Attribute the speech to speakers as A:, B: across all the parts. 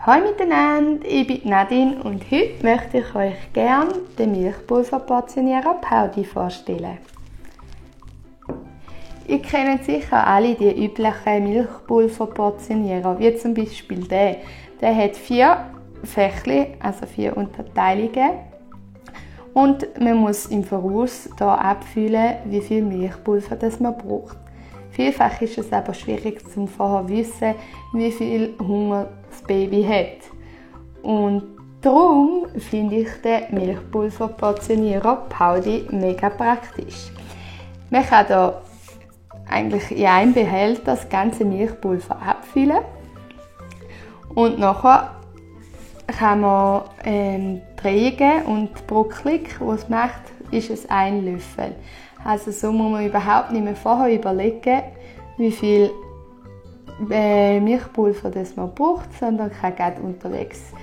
A: Hallo miteinander, ich bin Nadine und heute möchte ich euch gerne den Milchpulverportionierer Powdy vorstellen. Ihr kennt sicher alle die üblichen Milchpulverportionierer, wie zum Beispiel den. Der hat 4 Fächli, also 4 Unterteilungen. Und man muss im Voraus hier abfüllen, wie viel Milchpulver das man braucht. Vielfach ist es aber schwierig zu vorher wissen, wie viel Hunger das Baby hat. Und darum finde ich den Milchpulverportionierer Powdy mega praktisch. Man kann hier eigentlich in einem Behälter das ganze Milchpulver abfüllen und nachher kann man drehen und pro Klick, was es macht, ist es 1 Löffel. Also so muss man überhaupt nicht mehr vorher überlegen, wie viel Milchpulver das man braucht, sondern kann gerade unterwegs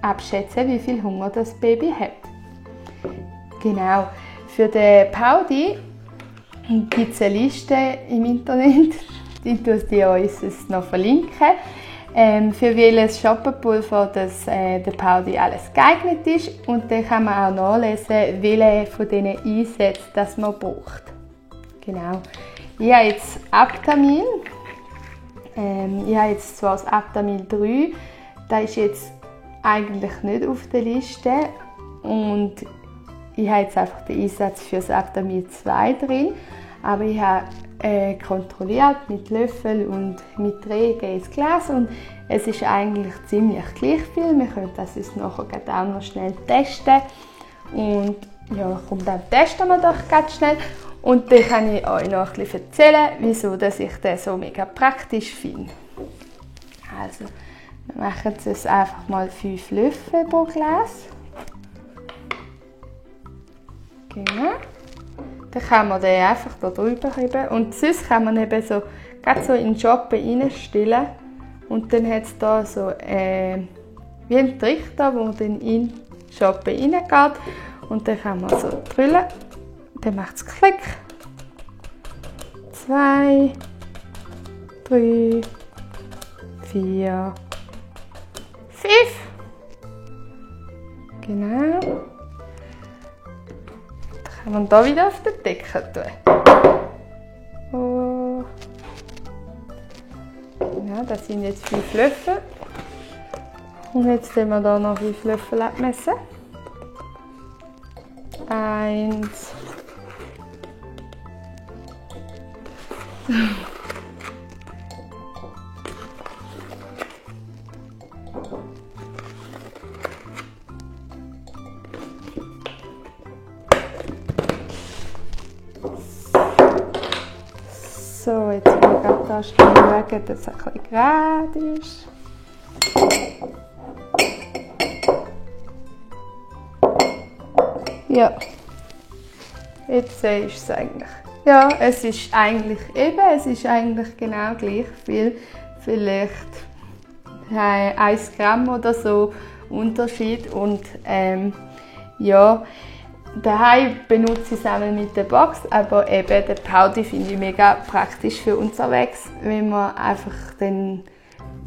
A: abschätzen, wie viel Hunger das Baby hat. Genau, für den Powdy gibt es eine Liste im Internet, die ich euch noch verlinken. Für welches Schoppenpulver der Powdy alles geeignet ist, und dann kann man auch nachlesen, welche von diesen Einsätzen das man braucht. Genau. Ich habe jetzt Aptamil. Ich habe jetzt zwar das Aptamil 3, das ist jetzt eigentlich nicht auf der Liste, und ich habe jetzt einfach den Einsatz für das Aptamil 2 drin, aber ich habe kontrolliert mit Löffel und mit Drehen ins Glas, und es ist eigentlich ziemlich gleich viel. Wir können das jetzt nachher auch noch schnell testen, und ja, komm, dann testen wir doch ganz schnell, und dann kann ich euch noch ein bisschen erzählen, wieso dass ich den so mega praktisch finde. Also, wir machen jetzt einfach mal 5 Löffel pro Glas. Genau. Dann kann man den einfach da drüber heben, und sonst kann man eben so, gerade so in den Schoppen reinstellen, und dann hat es da so wie ein Trichter, wo dann in den Schoppen reingeht, und dann kann man so drüllen, dann macht es Klick. 2, 3, 4, 5. Genau. Kann man da wieder auf den Deckel tun. Oh. Ja, das sind jetzt 5 Löffel. Und jetzt können wir da noch 5 Löffel abmessen. 1. So, jetzt muss ich gerade da schnell schauen, dass es ein bisschen gerade ist. Ja, jetzt ist es eigentlich. Ja, es ist eigentlich genau gleich viel. Vielleicht 1 Gramm oder so Unterschied, und ja. Daheim benutze ich es auch mit der Box, aber eben den Powdy finde ich mega praktisch für unterwegs, wenn man einfach dann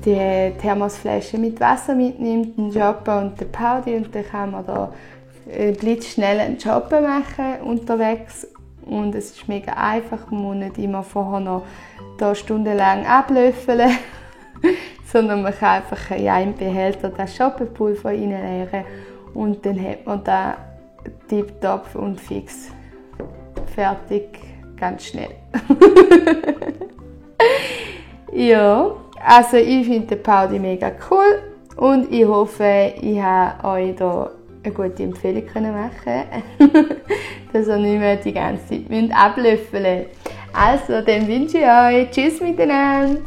A: die Thermosflasche mit Wasser mitnimmt, den Shoppen und den Powdy, und dann kann man da blitzschnell einen Shoppen machen unterwegs, und es ist mega einfach, man muss nicht immer vorher noch da stundenlang ablöffeln, sondern man kann einfach in einen Behälter das Schoppenpulver reinleeren, und dann hat man da tipptopp und fix. Fertig, ganz schnell. Ja, also ich finde den Powdy mega cool, und ich hoffe, ich habe euch da eine gute Empfehlung machen, dass ihr nicht mehr die ganze Zeit ablöffeln müsst. Also, dann wünsche ich euch Tschüss miteinander.